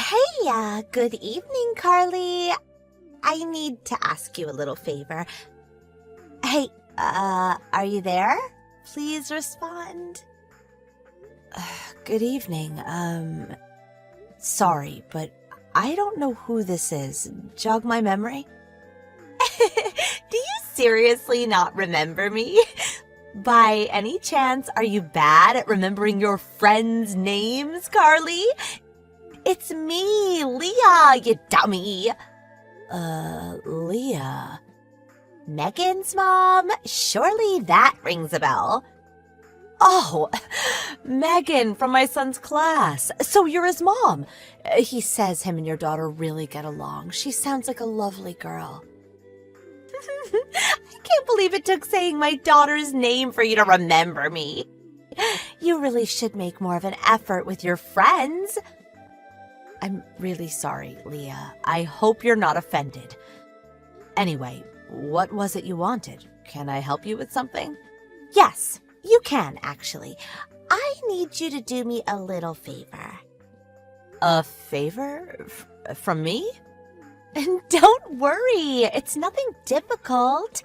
Hey, good evening, Carly. I need to ask you a little favor. Hey, are you there? Please respond. Good evening. Sorry, but I don't know who this is. Jog my memory? Do you seriously not remember me? By any chance, are you bad at remembering your friends' names, Carly? It's me, Leah, you dummy. Leah. Megan's mom? Surely that rings a bell. Oh, Megan from my son's class. So you're his mom. He says him and your daughter really get along. She sounds like a lovely girl. I can't believe it took saying my daughter's name for you to remember me. You really should make more of an effort with your friends. I'm really sorry, Leah. I hope you're not offended. Anyway, what was it you wanted? Can I help you with something? Yes, you can, actually. I need you to do me a little favor. A favor? From me? Don't worry, it's nothing difficult.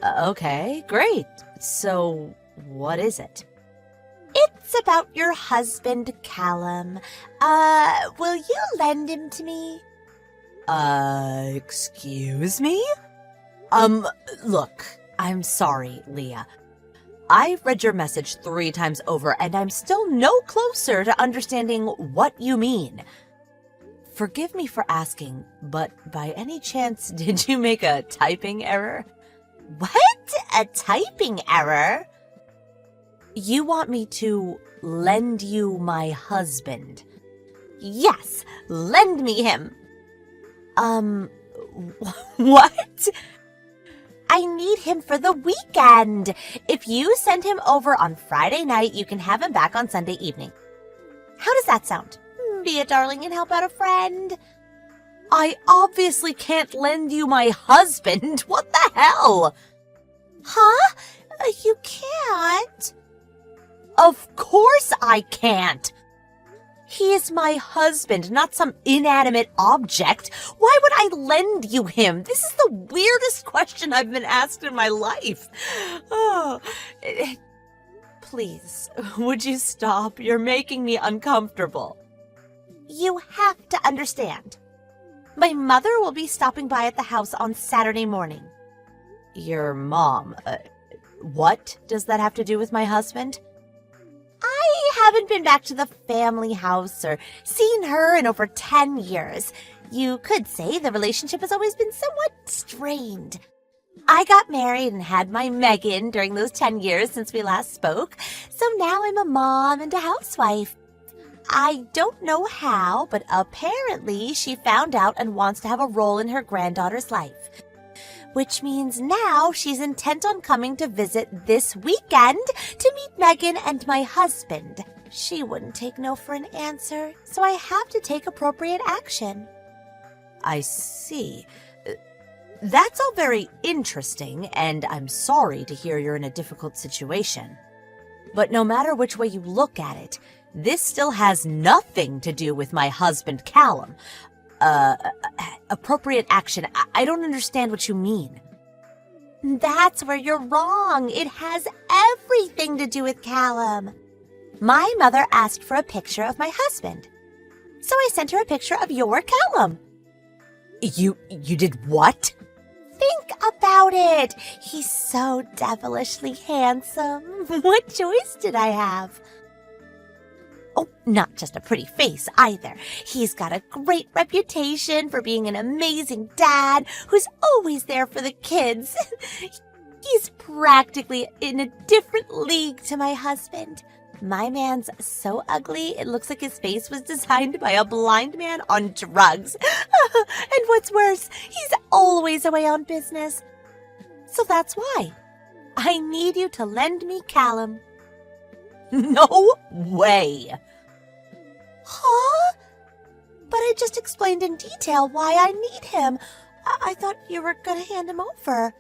Okay, great. So, what is it? It's about your husband, Callum. Will you lend him to me? Excuse me? Look, I'm sorry, Leah. I've read your message 3 times over, and I'm still no closer to understanding what you mean. Forgive me for asking, but by any chance, did you make a typing error? What? A typing error? You want me to lend you my husband? Yes, lend me him. What? I need him for the weekend. If you send him over on Friday night, you can have him back on Sunday evening. How does that sound? Be a darling and help out a friend. I obviously can't lend you my husband. What the hell? Huh? You can't. Of course I can't. He is my husband, not some inanimate object. Why would I lend you him? This is the weirdest question I've been asked in my life. Oh, please, would you stop? You're making me uncomfortable. You have to understand. My mother will be stopping by at the house on Saturday morning. Your mom? What does that have to do with my husband? I haven't been back to the family house or seen her in over 10 years. You could say the relationship has always been somewhat strained. I got married and had my Megan during those 10 years since we last spoke, so now I'm a mom and a housewife. I don't know how, but apparently she found out and wants to have a role in her granddaughter's life. Which means now she's intent on coming to visit this weekend to meet Megan and my husband. She wouldn't take no for an answer, so I have to take appropriate action. I see. That's all very interesting, and I'm sorry to hear you're in a difficult situation. But no matter which way you look at it, this still has nothing to do with my husband, Callum. Appropriate action. I don't understand what you mean. That's where you're wrong. It has everything to do with Callum. My mother asked for a picture of my husband, so I sent her a picture of your Callum. You did what? Think about it. He's so devilishly handsome. What choice did I have? Oh, not just a pretty face either. He's got a great reputation for being an amazing dad who's always there for the kids. He's practically in a different league to my husband. My man's so ugly, it looks like his face was designed by a blind man on drugs. And what's worse, he's always away on business. So that's why I need you to lend me Callum. No way. Huh? But I just explained in detail why I need him. I thought you were going to hand him over.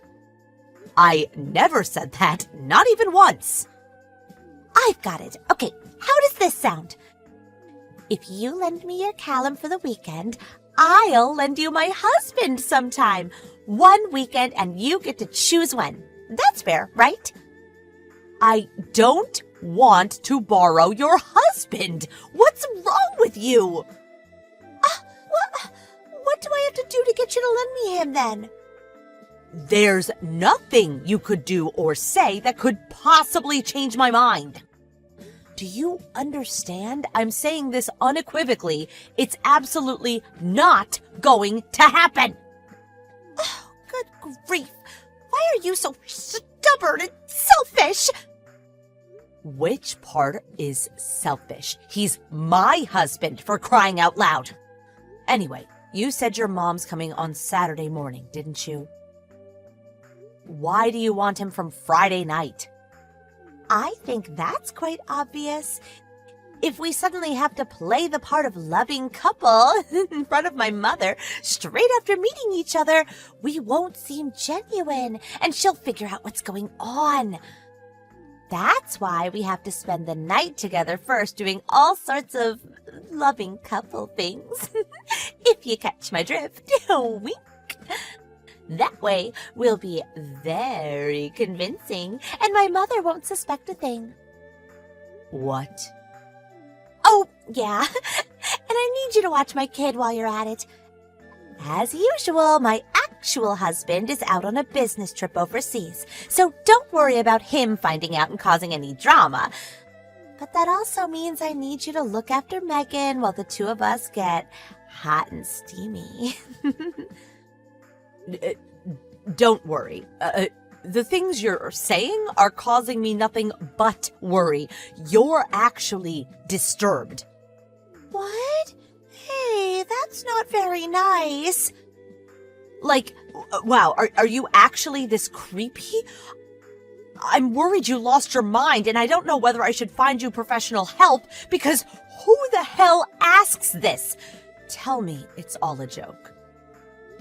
I never said that, not even once. I've got it. Okay, how does this sound? If you lend me your Callum for the weekend, I'll lend you my husband sometime. One weekend and you get to choose when. That's fair, right? I don't want to borrow your husband. What's wrong with you? What do I have to do to get you to lend me him then? There's nothing you could do or say that could possibly change my mind. Do you understand? I'm saying this unequivocally. It's absolutely not going to happen. Oh, good grief. Why are you so stubborn and selfish? Which part is selfish? He's my husband, for crying out loud. Anyway, you said your mom's coming on Saturday morning, didn't you? Why do you want him from Friday night? I think that's quite obvious. If we suddenly have to play the part of loving couple in front of my mother straight after meeting each other, we won't seem genuine, and she'll figure out what's going on. That's why we have to spend the night together first, doing all sorts of loving couple things. If you catch my drift. Wink. That way, we'll be very convincing, and my mother won't suspect a thing. What? Oh, yeah. And I need you to watch my kid while you're at it. As usual, my actual husband is out on a business trip overseas, so don't worry about him finding out and causing any drama. But that also means I need you to look after Megan while the two of us get hot and steamy. Don't worry. The things you're saying are causing me nothing but worry. You're actually disturbed. What? Hey, that's not very nice. Like, wow, are you actually this creepy? I'm worried you lost your mind, and I don't know whether I should find you professional help, because who the hell asks this? Tell me it's all a joke.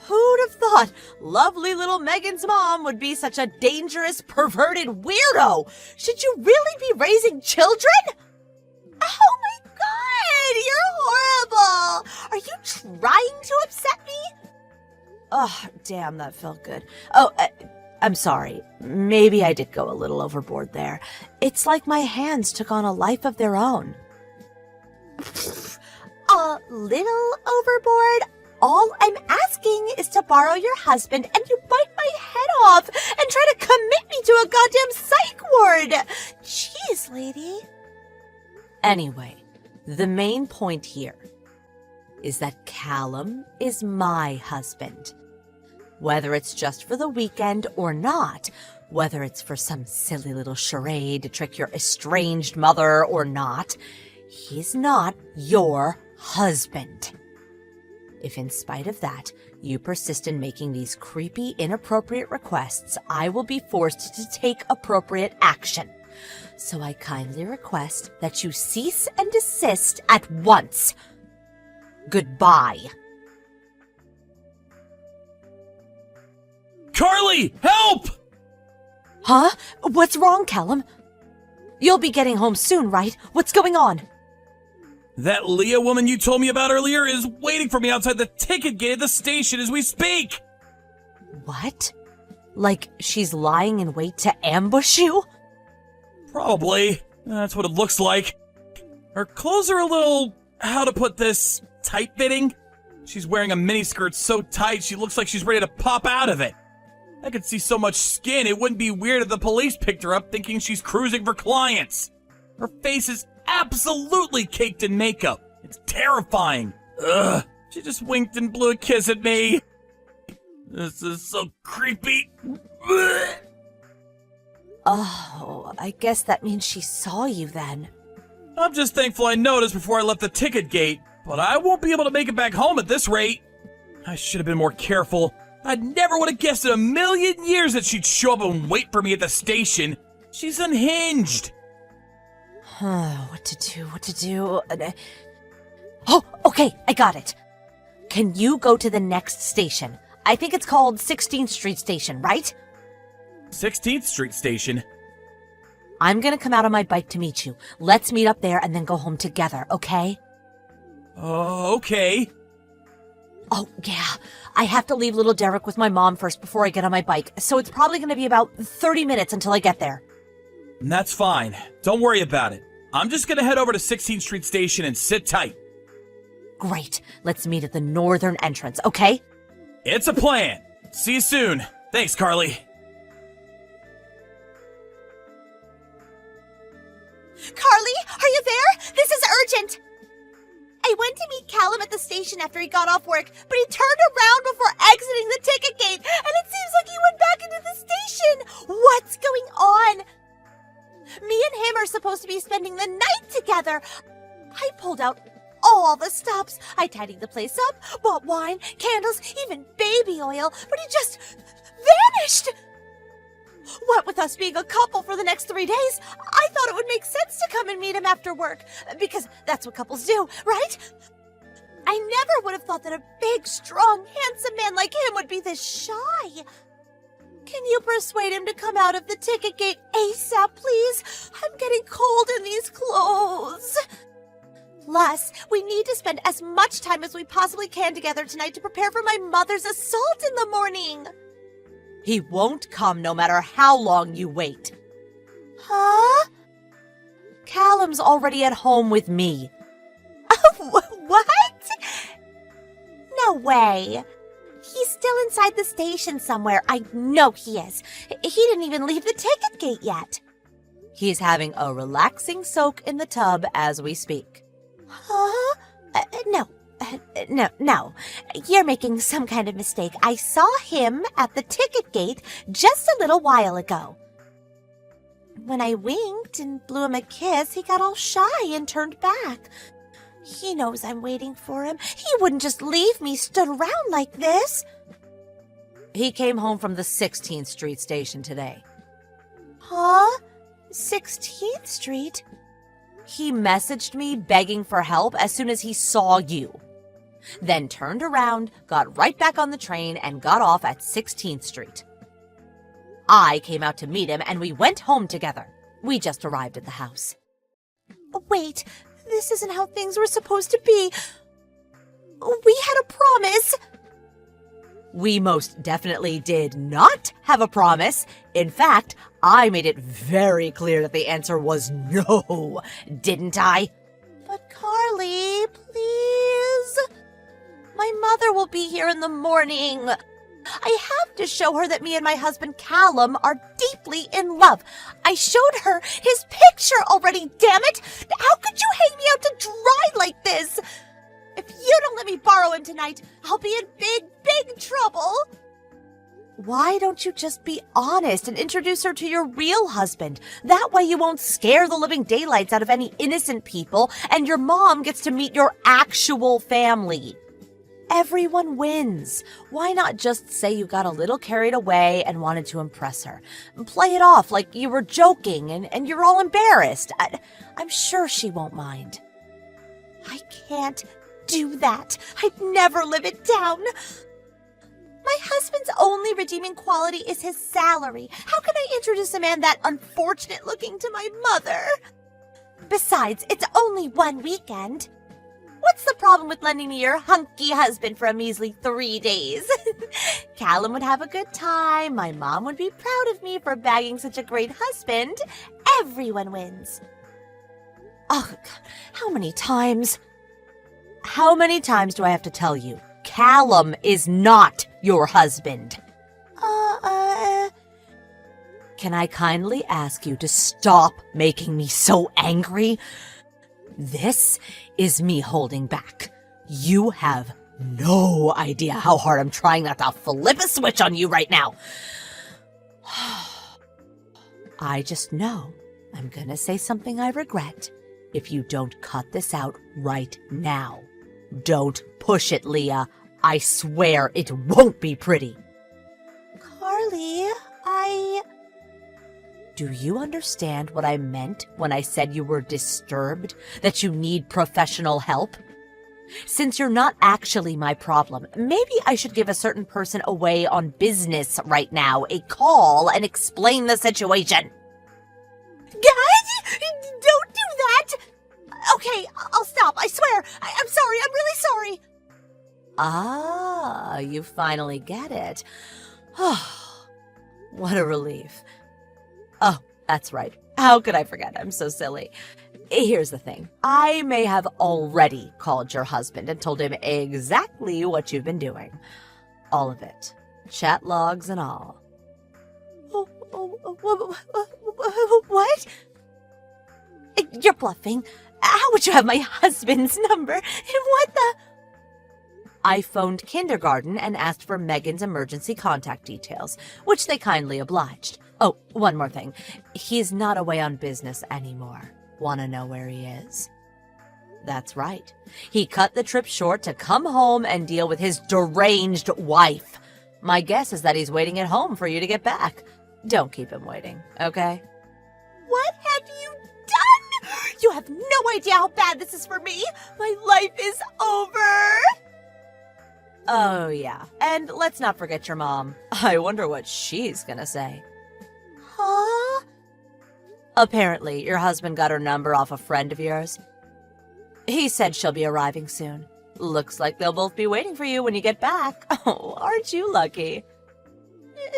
Who'd have thought lovely little Megan's mom would be such a dangerous, perverted weirdo? Should you really be raising children? Oh my God, you're horrible. Are you trying to upset me? Oh, damn, that felt good. Oh, I'm sorry. Maybe I did go a little overboard there. It's like my hands took on a life of their own. A little overboard? All I'm asking is to borrow your husband, and you bite my head off and try to commit me to a goddamn psych ward. Jeez, lady. Anyway, the main point here is that Callum is my husband. Whether it's just for the weekend or not, whether it's for some silly little charade to trick your estranged mother or not, he's not your husband. If in spite of that, you persist in making these creepy, inappropriate requests, I will be forced to take appropriate action. So I kindly request that you cease and desist at once. Goodbye. Carly, help! Huh? What's wrong, Callum? You'll be getting home soon, right? What's going on? That Leah woman you told me about earlier is waiting for me outside the ticket gate at the station as we speak. What? Like she's lying in wait to ambush you? Probably. That's what it looks like. Her clothes are a little, how to put this, tight-fitting. She's wearing a miniskirt so tight she looks like she's ready to pop out of it. I could see so much skin, it wouldn't be weird if the police picked her up thinking she's cruising for clients. Her face is absolutely caked in makeup. It's terrifying. Ugh. She just winked and blew a kiss at me. This is so creepy. Ugh. Oh, I guess that means she saw you then. I'm just thankful I noticed before I left the ticket gate, but I won't be able to make it back home at this rate. I should have been more careful. I never would have guessed in a million years that she'd show up and wait for me at the station. She's unhinged. What to do? Oh, okay, I got it. Can you go to the next station? I think it's called 16th Street Station, right? 16th Street Station. I'm gonna come out on my bike to meet you. Let's meet up there and then go home together, okay? Okay. Oh, yeah. I have to leave little Derek with my mom first before I get on my bike, so it's probably going to be about 30 minutes until I get there. That's fine. Don't worry about it. I'm just gonna head over to 16th Street Station and sit tight. Great. Let's meet at the northern entrance, okay? It's a plan. See you soon. Thanks, Carly. Carly, are you there? This is urgent. I went to meet Callum at the station after he got off work, but he turned around before exiting the ticket gate, and it seems like he went back into the station. What's going on? Me and him are supposed to be spending the night together. I pulled out all the stops. I tidied the place up, bought wine, candles, even baby oil, but he just vanished. What with us being a couple for the next 3 days, I thought it would make sense to come and meet him after work, because that's what couples do, right? I never would have thought that a big, strong, handsome man like him would be this shy. Can you persuade him to come out of the ticket gate ASAP, please? I'm getting cold in these clothes. Plus, we need to spend as much time as we possibly can together tonight to prepare for my mother's assault in the morning. He won't come no matter how long you wait. Huh? Callum's already at home with me. What? No way. He's still inside the station somewhere. I know he is. He didn't even leave the ticket gate yet. He's having a relaxing soak in the tub as we speak. Huh? No. You're making some kind of mistake. I saw him at the ticket gate just a little while ago. When I winked and blew him a kiss, he got all shy and turned back. He knows I'm waiting for him. He wouldn't just leave me stood around like this. He came home from the 16th Street station today. Huh? 16th Street? He messaged me begging for help as soon as he saw you. Then turned around, got right back on the train, and got off at 16th Street. I came out to meet him, and we went home together. We just arrived at the house. Wait, this isn't how things were supposed to be. We had a promise. We most definitely did not have a promise. In fact, I made it very clear that the answer was no, didn't I? But Carly, please. My mother will be here in the morning. I have to show her that me and my husband Callum are deeply in love. I showed her his picture already, damn it! How could you hang me out to dry like this? If you don't let me borrow him tonight, I'll be in big trouble. Why don't you just be honest and introduce her to your real husband? That way you won't scare the living daylights out of any innocent people, and your mom gets to meet your actual family. Everyone wins. Why not just say you got a little carried away and wanted to impress her? Play it off like you were joking and you're all embarrassed. I'm sure she won't mind. I can't do that. I'd never live it down. My husband's only redeeming quality is his salary. How can I introduce a man that unfortunate looking to my mother? Besides, it's only one weekend. What's the problem with lending me your hunky husband for a measly 3 days? Callum would have a good time. My mom would be proud of me for bagging such a great husband. Everyone wins. Oh, how many times? How many times do I have to tell you? Callum is not your husband. Can I kindly ask you to stop making me so angry? This is me holding back. You have no idea how hard I'm trying not to flip a switch on you right now. I just know I'm gonna say something I regret if you don't cut this out right now. Don't push it, Leah. I swear it won't be pretty. Carly, Do you understand what I meant when I said you were disturbed, that you need professional help? Since you're not actually my problem, maybe I should give a certain person away on business right now a call and explain the situation. Guys, don't do that! Okay, I'll stop. I swear. I'm sorry. I'm really sorry. Ah, you finally get it. Oh, what a relief. Oh, that's right. How could I forget? I'm so silly. Here's the thing. I may have already called your husband and told him exactly what you've been doing. All of it. Chat logs and all. What? You're bluffing. How would you have my husband's number? And what the? I phoned kindergarten and asked for Megan's emergency contact details, which they kindly obliged. Oh, one more thing. He's not away on business anymore. Want to know where he is? That's right. He cut the trip short to come home and deal with his deranged wife. My guess is that he's waiting at home for you to get back. Don't keep him waiting, okay? What have you done? You have no idea how bad this is for me. My life is over. Oh, yeah. And let's not forget your mom. I wonder what she's gonna say. Huh? Apparently, your husband got her number off a friend of yours. He said she'll be arriving soon. Looks like they'll both be waiting for you when you get back. Oh, aren't you lucky? No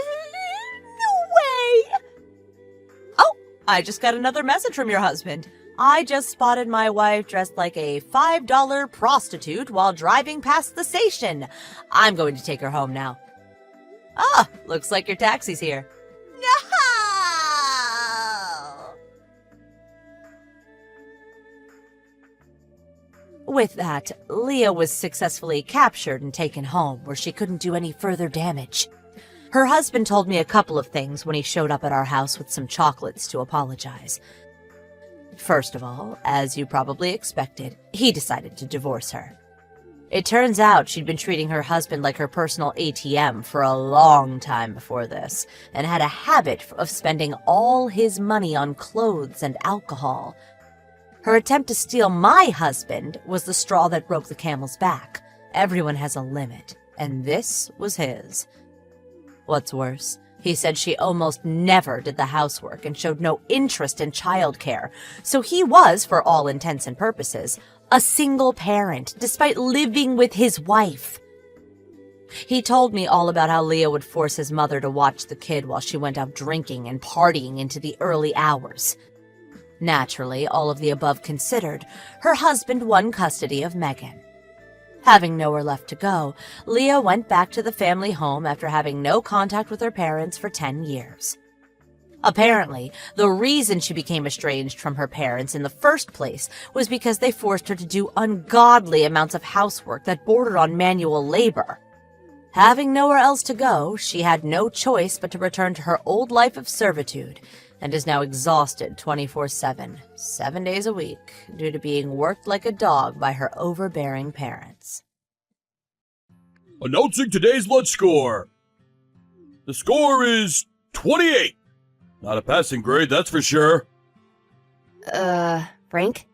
way! Oh, I just got another message from your husband. I just spotted my wife dressed like a $5 prostitute while driving past the station. I'm going to take her home now. Ah, looks like your taxi's here. No! With that, Leah was successfully captured and taken home, where she couldn't do any further damage. Her husband told me a couple of things when he showed up at our house with some chocolates to apologize. First of all, as you probably expected, he decided to divorce her. It turns out she'd been treating her husband like her personal ATM for a long time before this, and had a habit of spending all his money on clothes and alcohol. Her attempt to steal my husband was the straw that broke the camel's back. Everyone has a limit, and this was his. What's worse, he said she almost never did the housework and showed no interest in childcare, so he was, for all intents and purposes, a single parent, despite living with his wife. He told me all about how Leah would force his mother to watch the kid while she went out drinking and partying into the early hours. Naturally, all of the above considered, her husband won custody of Megan. Having nowhere left to go, Leah went back to the family home after having no contact with her parents for 10 years. Apparently, the reason she became estranged from her parents in the first place was because they forced her to do ungodly amounts of housework that bordered on manual labor. Having nowhere else to go, she had no choice but to return to her old life of servitude, and is now exhausted 24/7, 7 days a week, due to being worked like a dog by her overbearing parents. Announcing today's lunch score. The score is 28. Not a passing grade, that's for sure. Frank?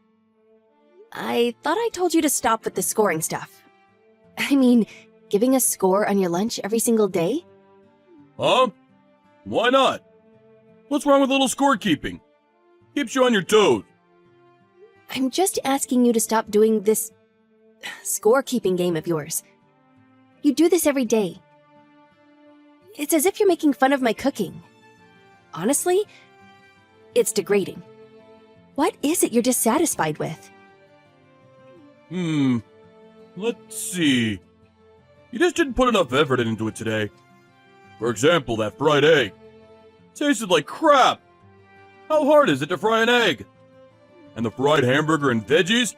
I thought I told you to stop with the scoring stuff. I mean, giving a score on your lunch every single day? Huh? Why not? What's wrong with little scorekeeping? Keeps you on your toes. I'm just asking you to stop doing this scorekeeping game of yours. You do this every day. It's as if you're making fun of my cooking. Honestly, it's degrading. What is it you're dissatisfied with? Let's see. You just didn't put enough effort into it today. For example, that fried egg. Tasted like crap. How hard is it to fry an egg? And the fried hamburger and veggies?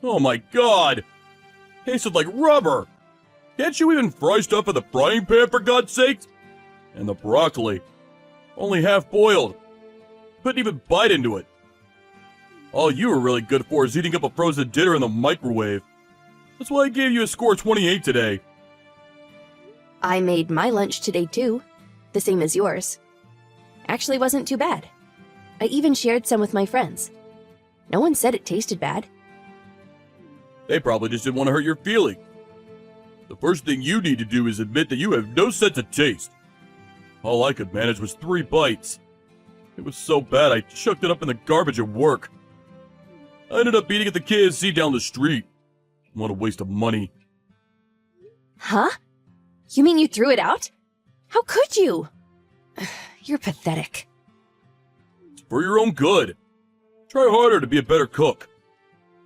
Oh my god! Tasted like rubber! Can't you even fry stuff in the frying pan, for God's sake? And the broccoli. Only half boiled. Couldn't even bite into it. All you were really good for is eating up a frozen dinner in the microwave. That's why I gave you a score 28 today. I made my lunch today too, the same as yours. Actually wasn't too bad. I even shared some with my friends. No one said it tasted bad. They probably just didn't want to hurt your feelings. The first thing you need to do is admit that you have no sense of taste. All I could manage was 3 bites. It was so bad I chucked it up in the garbage at work. I ended up eating at the KFC down the street. What a waste of money. Huh? You mean you threw it out? How could you? You're pathetic. It's for your own good. Try harder to be a better cook.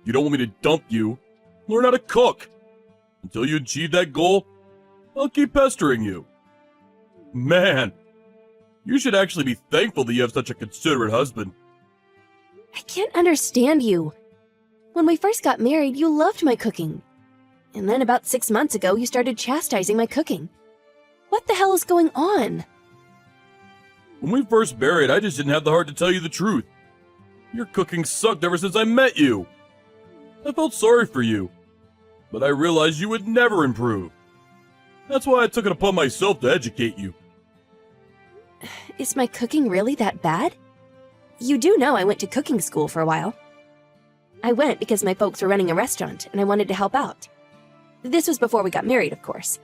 You don't want me to dump you. Learn how to cook. Until you achieve that goal, I'll keep pestering you. Man, you should actually be thankful that you have such a considerate husband. I can't understand you. When we first got married, you loved my cooking. And then about 6 months ago, you started chastising my cooking. What the hell is going on? When we first married, I just didn't have the heart to tell you the truth. Your cooking sucked ever since I met you. I felt sorry for you, but I realized you would never improve. That's why I took it upon myself to educate you. Is my cooking really that bad? You do know I went to cooking school for a while. I went because my folks were running a restaurant and I wanted to help out. This was before we got married, of course.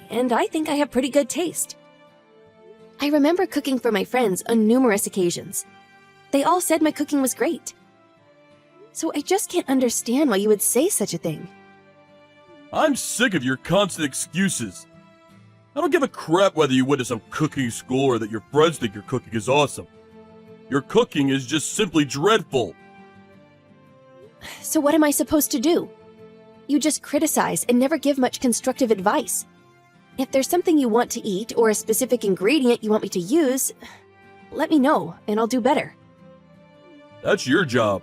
And I think I have pretty good taste. I remember cooking for my friends on numerous occasions. They all said my cooking was great. So I just can't understand why you would say such a thing. I'm sick of your constant excuses. I don't give a crap whether you went to some cooking school or that your friends think your cooking is awesome. Your cooking is just simply dreadful. So what am I supposed to do? You just criticize and never give much constructive advice. If there's something you want to eat or a specific ingredient you want me to use, let me know and I'll do better. That's your job.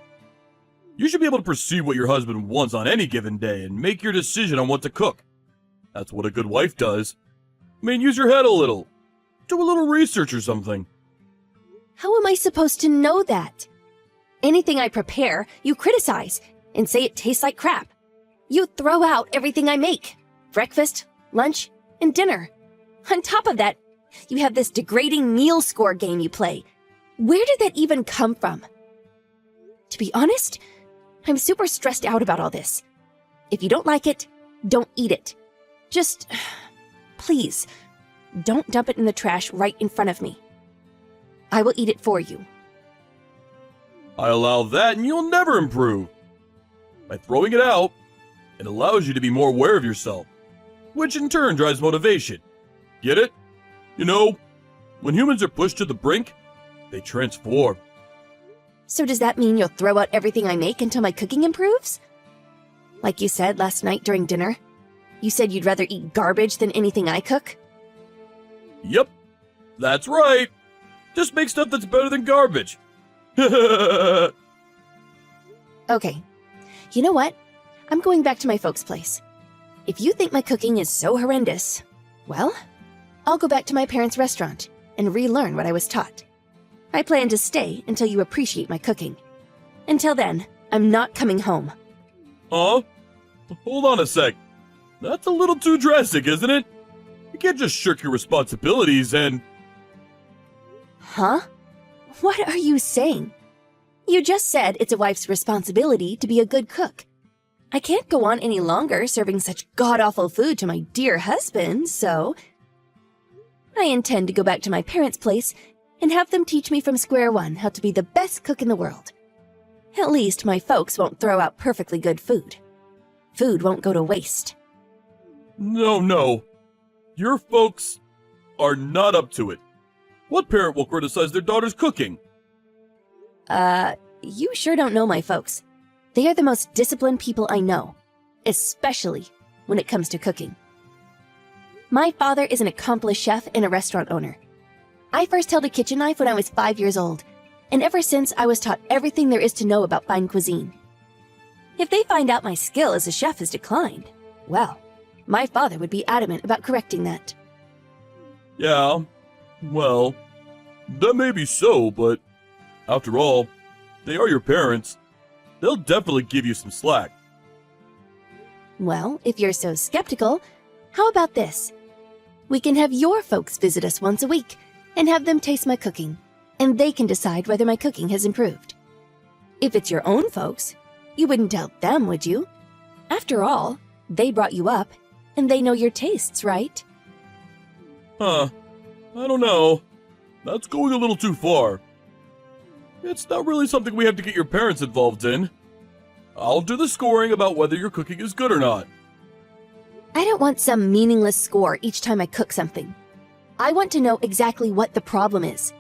You should be able to perceive what your husband wants on any given day and make your decision on what to cook. That's what a good wife does. I mean, use your head a little. Do a little research or something. How am I supposed to know that? Anything I prepare, you criticize and say it tastes like crap. You throw out everything I make. Breakfast, lunch, and dinner. On top of that, you have this degrading meal score game you play. Where did that even come from? To be honest, I'm super stressed out about all this. If you don't like it, don't eat it. Just, please, don't dump it in the trash right in front of me. I will eat it for you. I allow that and you'll never improve. By throwing it out, it allows you to be more aware of yourself, which in turn drives motivation. Get it? You know, when humans are pushed to the brink, they transform. So does that mean you'll throw out everything I make until my cooking improves? Like you said last night during dinner, you said you'd rather eat garbage than anything I cook? Yep, that's right. Just make stuff that's better than garbage. Okay, you know what? I'm going back to my folks' place. If you think my cooking is so horrendous, well, I'll go back to my parents' restaurant and relearn what I was taught. I plan to stay until you appreciate my cooking. Until then, I'm not coming home. Huh? Hold on a sec. That's a little too drastic, isn't it? You can't just shirk your responsibilities and... Huh? What are you saying? You just said it's a wife's responsibility to be a good cook. I can't go on any longer serving such god-awful food to my dear husband, so... I intend to go back to my parents' place and have them teach me from square one how to be the best cook in the world. At least my folks won't throw out perfectly good food. Food won't go to waste. No. Your folks are not up to it. What parent will criticize their daughter's cooking? You sure don't know my folks. They are the most disciplined people I know, especially when it comes to cooking. My father is an accomplished chef and a restaurant owner. I first held a kitchen knife when I was 5 years old, and ever since I was taught everything there is to know about fine cuisine. If they find out my skill as a chef has declined, well, my father would be adamant about correcting that. Yeah, well, that may be so, but after all, they are your parents. They'll definitely give you some slack. Well, if you're so skeptical, how about this? We can have your folks visit us once a week and have them taste my cooking, and they can decide whether my cooking has improved. If it's your own folks, you wouldn't doubt them, would you? After all, they brought you up, and they know your tastes, right? Huh. I don't know. That's going a little too far. It's not really something we have to get your parents involved in. I'll do the scoring about whether your cooking is good or not. I don't want some meaningless score each time I cook something. I want to know exactly what the problem is.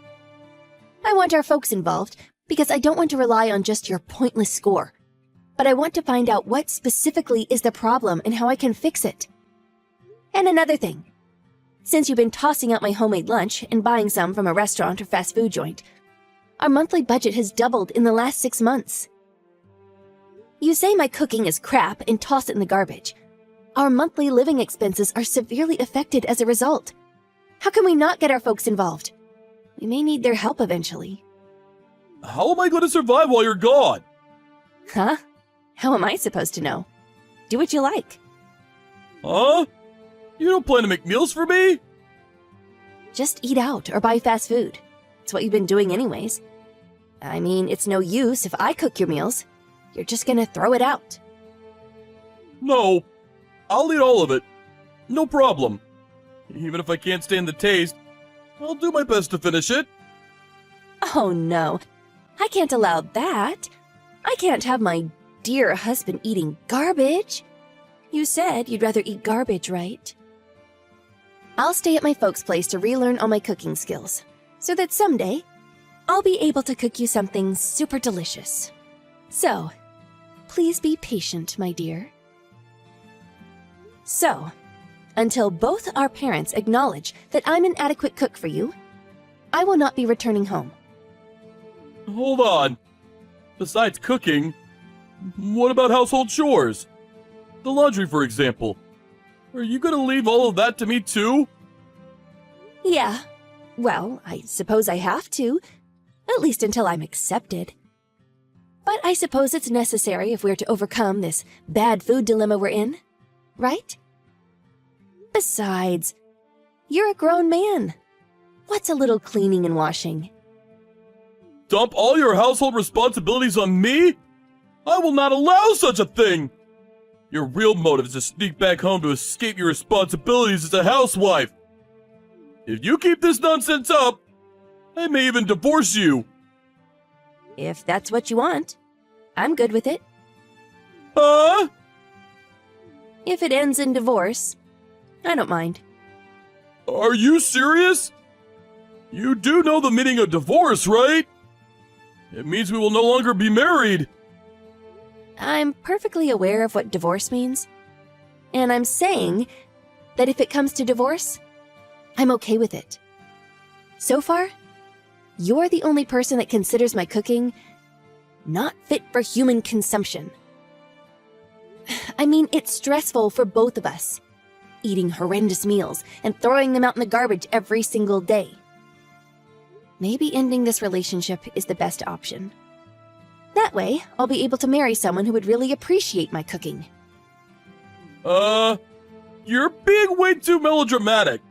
I want our folks involved because I don't want to rely on just your pointless score. But I want to find out what specifically is the problem and how I can fix it. And another thing. Since you've been tossing out my homemade lunch and buying some from a restaurant or fast food joint, our monthly budget has doubled in the last 6 months. You say my cooking is crap and toss it in the garbage. Our monthly living expenses are severely affected as a result. How can we not get our folks involved? We may need their help eventually. How am I going to survive while you're gone? Huh? How am I supposed to know? Do what you like. Huh? You don't plan to make meals for me? Just eat out or buy fast food. It's what you've been doing anyways. I mean, it's no use if I cook your meals. You're just gonna throw it out. No. I'll eat all of it. No problem. Even if I can't stand the taste, I'll do my best to finish it. Oh no, I can't allow that. I can't have my dear husband eating garbage. You said you'd rather eat garbage, right? I'll stay at my folks' place to relearn all my cooking skills, so that someday I'll be able to cook you something super delicious. So, please be patient, my dear. So, until both our parents acknowledge that I'm an adequate cook for you, I will not be returning home. Hold on. Besides cooking, what about household chores? The laundry, for example. Are you gonna leave all of that to me too? Yeah, well, I suppose I have to, at least until I'm accepted. But I suppose it's necessary if we're to overcome this bad food dilemma we're in, right? Besides, you're a grown man. What's a little cleaning and washing? Dump all your household responsibilities on me? I will not allow such a thing! Your real motive is to sneak back home to escape your responsibilities as a housewife. If you keep this nonsense up, I may even divorce you. If that's what you want, I'm good with it. Huh? If it ends in divorce, I don't mind. Are you serious? You do know the meaning of divorce, right? It means we will no longer be married. I'm perfectly aware of what divorce means. And I'm saying that if it comes to divorce, I'm okay with it. So far, you're the only person that considers my cooking not fit for human consumption. I mean, it's stressful for both of us, eating horrendous meals and throwing them out in the garbage every single day. Maybe ending this relationship is the best option. That way, I'll be able to marry someone who would really appreciate my cooking. You're being way too melodramatic.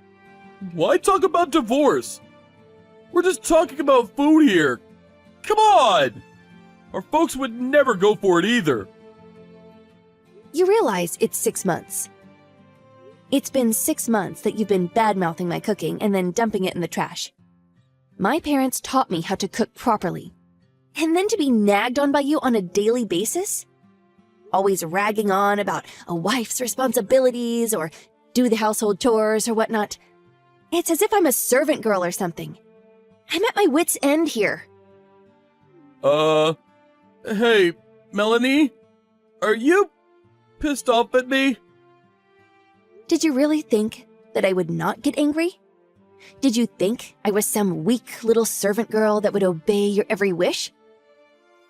Why talk about divorce? We're just talking about food here. Come on! Our folks would never go for it either. You realize it's 6 months. It's been 6 months that you've been bad-mouthing my cooking and then dumping it in the trash. My parents taught me how to cook properly. And then to be nagged on by you on a daily basis? Always ragging on about a wife's responsibilities or do the household chores or whatnot. It's as if I'm a servant girl or something. I'm at my wit's end here. Hey, Melanie? Are you pissed off at me? Did you really think that I would not get angry? Did you think I was some weak little servant girl that would obey your every wish?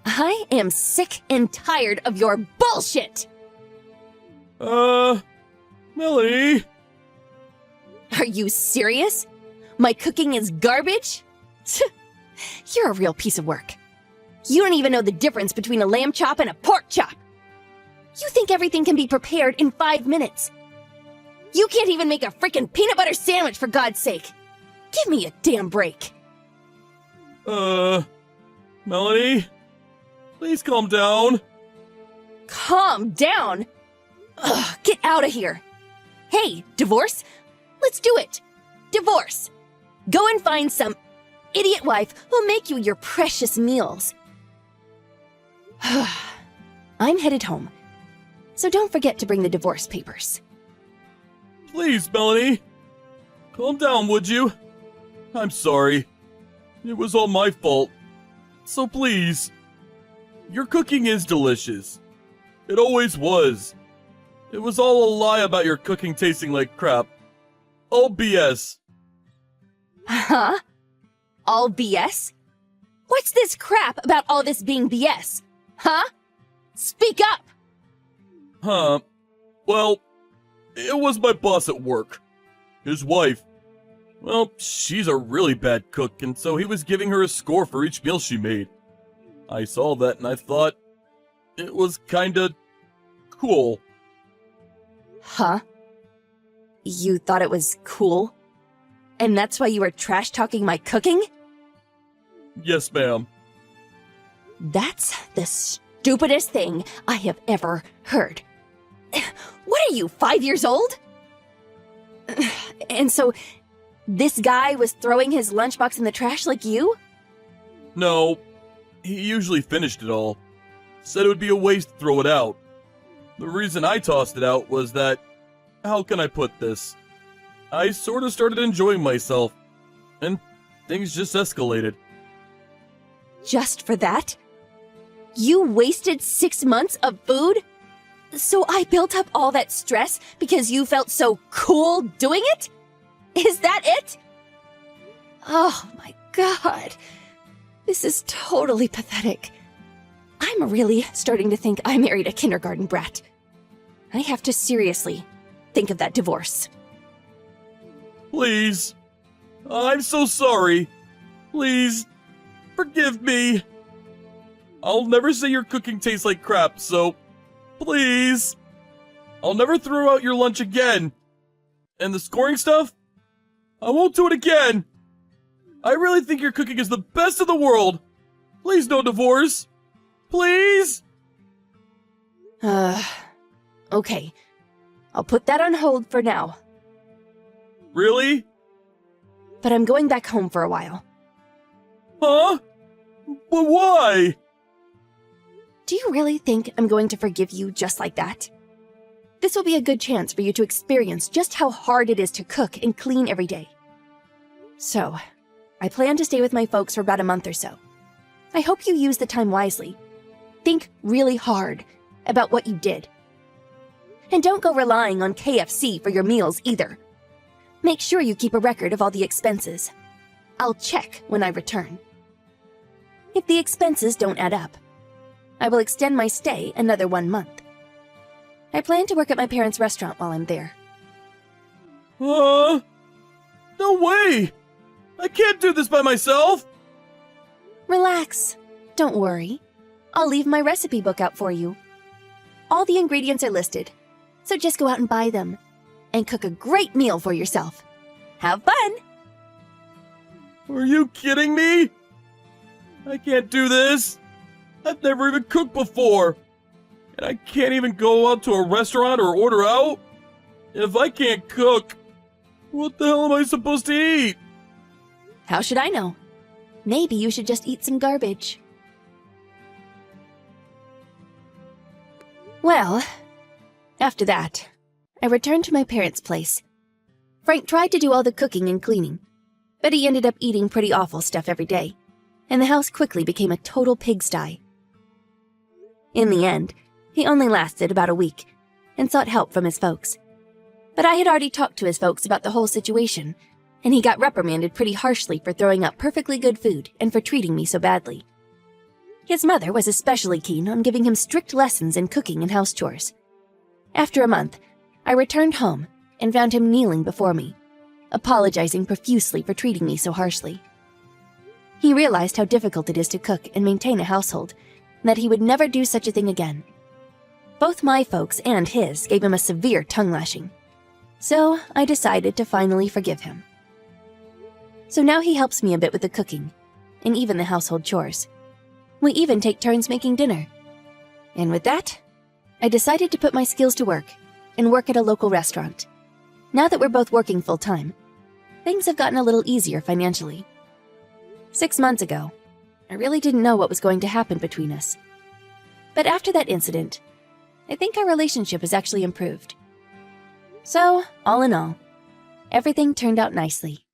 I am sick and tired of your bullshit! Melanie? Are you serious? My cooking is garbage? You're a real piece of work. You don't even know the difference between a lamb chop and a pork chop. You think everything can be prepared in 5 minutes. You can't even make a freaking peanut butter sandwich, for God's sake. Give me a damn break. Melanie? Please calm down. Calm down? Ugh, get out of here. Hey, divorce? Let's do it. Divorce. Go and find some idiot wife who'll make you your precious meals. I'm headed home. So don't forget to bring the divorce papers. Please, Melanie. Calm down, would you? I'm sorry. It was all my fault. So please. Your cooking is delicious. It always was. It was all a lie about your cooking tasting like crap. All BS. Huh? All BS? What's this crap about all this being BS? Huh? Speak up! Huh. Well, it was my boss at work. His wife. Well, she's a really bad cook, and so he was giving her a score for each meal she made. I saw that and I thought it was kinda cool. Huh? You thought it was cool? And that's why you were trash-talking my cooking? Yes, ma'am. That's the stupidest thing I have ever heard. What are you, 5 years old? And so, this guy was throwing his lunchbox in the trash like you? No, he usually finished it all. Said it would be a waste to throw it out. The reason I tossed it out was that, how can I put this? I sort of started enjoying myself, and things just escalated. Just for that? You wasted 6 months of food? So I built up all that stress because you felt so cool doing it? Is that it? Oh my god. This is totally pathetic. I'm really starting to think I married a kindergarten brat. I have to seriously think of that divorce. Please. I'm so sorry. Please, forgive me. I'll never say your cooking tastes like crap, so please. I'll never throw out your lunch again. And the scoring stuff? I won't do it again. I really think your cooking is the best in the world. Please, no divorce. Please? Okay. I'll put that on hold for now. Really? But I'm going back home for a while. Huh? But why? Do you really think I'm going to forgive you just like that? This will be a good chance for you to experience just how hard it is to cook and clean every day. So, I plan to stay with my folks for about a month or so. I hope you use the time wisely. Think really hard about what you did. And don't go relying on KFC for your meals either. Make sure you keep a record of all the expenses. I'll check when I return. If the expenses don't add up, I will extend my stay another 1 month. I plan to work at my parents' restaurant while I'm there. No way! I can't do this by myself! Relax. Don't worry. I'll leave my recipe book out for you. All the ingredients are listed, so just go out and buy them. And cook a great meal for yourself. Have fun! Are you kidding me? I can't do this. I've never even cooked before. And I can't even go out to a restaurant or order out. If I can't cook, what the hell am I supposed to eat? How should I know? Maybe you should just eat some garbage. Well, after that, I returned to my parents' place. Frank tried to do all the cooking and cleaning, but he ended up eating pretty awful stuff every day, and the house quickly became a total pigsty. In the end, he only lasted about a week and sought help from his folks. But I had already talked to his folks about the whole situation, and he got reprimanded pretty harshly for throwing out perfectly good food and for treating me so badly. His mother was especially keen on giving him strict lessons in cooking and house chores. After a month, I returned home and found him kneeling before me, apologizing profusely for treating me so harshly. He realized how difficult it is to cook and maintain a household, and that he would never do such a thing again. Both my folks and his gave him a severe tongue lashing, so I decided to finally forgive him. So now he helps me a bit with the cooking, and even the household chores. We even take turns making dinner. And with that, I decided to put my skills to work and work at a local restaurant. Now that we're both working full-time, things have gotten a little easier financially. 6 months ago, I really didn't know what was going to happen between us. But after that incident, I think our relationship has actually improved. So, all in all, everything turned out nicely.